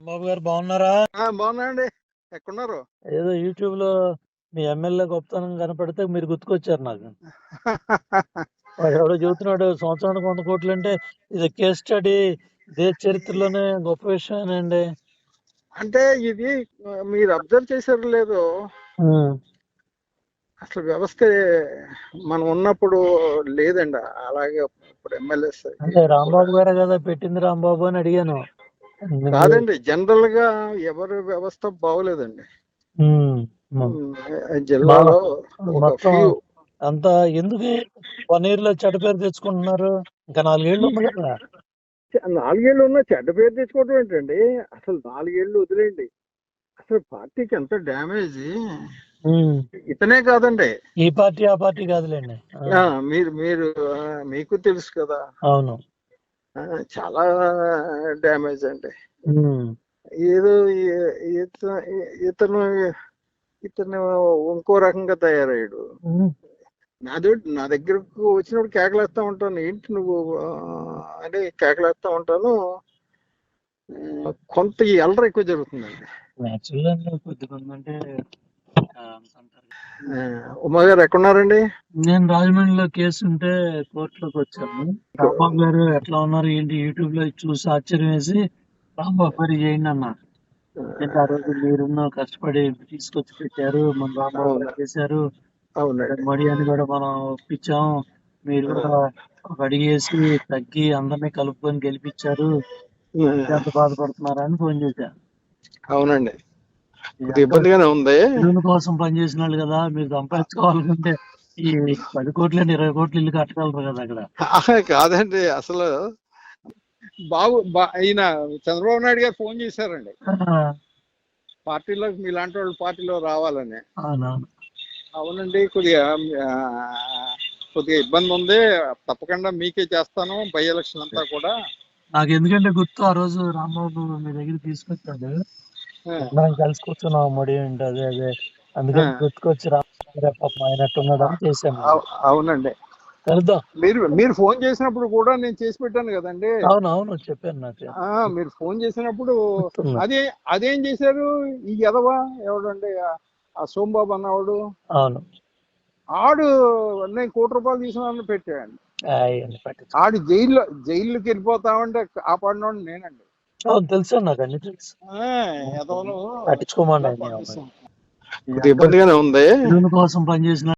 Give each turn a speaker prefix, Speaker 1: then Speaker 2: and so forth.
Speaker 1: బాబు గారు బాగున్నారా?
Speaker 2: బాగున్నా అండి. ఎక్కడున్నారు?
Speaker 1: ఏదో యూట్యూబ్ లో మీ ఎమ్మెల్యే గొప్పతనం కనపడితే మీరు గుర్తుకొచ్చారు నాకు. వాడు ఎవడో చెబుతున్నాడు సంవత్సరానికి 100 కోట్లు అంటే ఇది కేస్ స్టడీ, దేశ చరిత్రలోనే గొప్ప విషయమేనండి.
Speaker 2: అంటే ఇది మీరు అబ్జర్వ్ చేశారు లేదో,
Speaker 1: ఉమ్.
Speaker 2: అసలు వ్యవస్థ మనం ఉన్నప్పుడు లేదండి. అలాగే ఇప్పుడు ఎమ్మెల్యేస్
Speaker 1: అంటే రాంబాబు గారే కదా పెట్టింది, రాంబాబు అని అడిగాను.
Speaker 2: కాదండి, జనరల్ గా ఎవరి వ్యవస్థ బాగోలేదండి.
Speaker 1: ఉమ్.
Speaker 2: జిల్లాలో ఒక
Speaker 1: మొత్తం
Speaker 2: ఫ్యూ
Speaker 1: అంతా ఎందుకు 1 year లో చెడ్డ పేరు తెచ్చుకుంటున్నారు? ఇంకా 4 ఏళ్ళు ఉంది కదా.
Speaker 2: 4 ఏళ్ళు ఉన్నా చెడ్డ పేరు తెచ్చుకోవడం ఏంటండి? అసలు 4 ఏళ్ళు వదిలేయండి, అసలు పార్టీకి ఎంత డ్యామేజ్. ఇతనే కాదండి,
Speaker 1: ఈ పార్టీ ఆ పార్టీ కాదులేండి.
Speaker 2: మీరు మీరు మీకు తెలుసు కదా.
Speaker 1: అవును.
Speaker 2: చాలా డ్యామేజ్ అండి. ఏదో ఇతను ఇతను ఇంకో రకంగా తయారయ్యాడు. నా దగ్గరకు వచ్చినప్పుడు కేకలేస్తా ఉంటాను, ఏంటి నువ్వు అని కేకలేస్తా ఉంటాను. కొంత ఈ అల్లరి ఎక్కువ జరుగుతుందండి. ఉమా గారు ఎక్కడున్నారండి?
Speaker 1: నేను రాజమండ్రిలో కేసు ఉంటే కోర్టులోకి వచ్చాను. రాంబాబు గారు ఎట్లా ఉన్నారు ఏంటి యూట్యూబ్ లో చూసి ఆశ్చర్యం వేసి రాంబాబు గారు చేయండి అన్నారు. అంటే ఆ రోజు మీరున్న కష్టపడి తీసుకొచ్చి పెట్టారు, మన రాంబాబు గారు చేశారు. మడి అని కూడా మనం ఒప్పించాం, మీరు కూడా ఒక అడిగేసి తగ్గి అందరినీ కలుపుకొని గెలిపించారు, ఎంత బాధపడుతున్నారా అని ఫోన్ చేశారు.
Speaker 2: అవునండి, ఇబ్బందిగానే ఉంది.
Speaker 1: పిల్లల కోసం పనిచేసిన వాళ్ళు కదా, మీరు సంపాదించుకోవాలంటే ఈ 10 కోట్లు 20 కోట్లు ఇల్లు కట్టగలరు కదా అక్కడ.
Speaker 2: కాదండి, అసలు ఈయన చంద్రబాబు నాయుడు గారు ఫోన్ చేశారండి పార్టీలోకి, మీలాంటి వాళ్ళు పార్టీలో రావాలని. అవునండి, కొద్దిగా ఇబ్బంది ఉంది, తప్పకుండా మీకే చేస్తాను బై ఎలక్షన్ అంతా కూడా.
Speaker 1: నాకు ఎందుకంటే గుర్తు, ఆ రోజు రాంబాబు మీ దగ్గర తీసుకొచ్చాడు, మనం కలిసి కూర్చున్నాం మడి ఏంటి అదే అందుకని గుర్తుకొచ్చి రాంబాబు అయినట్టున్నాడు అని చేశాను.
Speaker 2: అవునండి,
Speaker 1: కలుద్దాం.
Speaker 2: మీరు ఫోన్ చేసినప్పుడు కూడా నేను చేసి పెట్టాను కదండి.
Speaker 1: అవునవును చెప్పాను నాకు.
Speaker 2: మీరు ఫోన్ చేసినప్పుడు అదేం చేశారు ఈ ఎదవా ఎవడండి, ఆ సోమబాబు అన్నవాడు. అవును, ఆడు నేను ₹1 తీసుకున్నాను పెట్టాడు. ఆడు జైల్లోకి వెళ్ళిపోతామంటే కాపాడినోడు నేనండి.
Speaker 1: తెలుసు నాకు, అన్ని తెలుసు. పట్టించుకోమండి,
Speaker 2: ఇబ్బందిగానే ఉంది.
Speaker 1: కోసం పనిచేసిన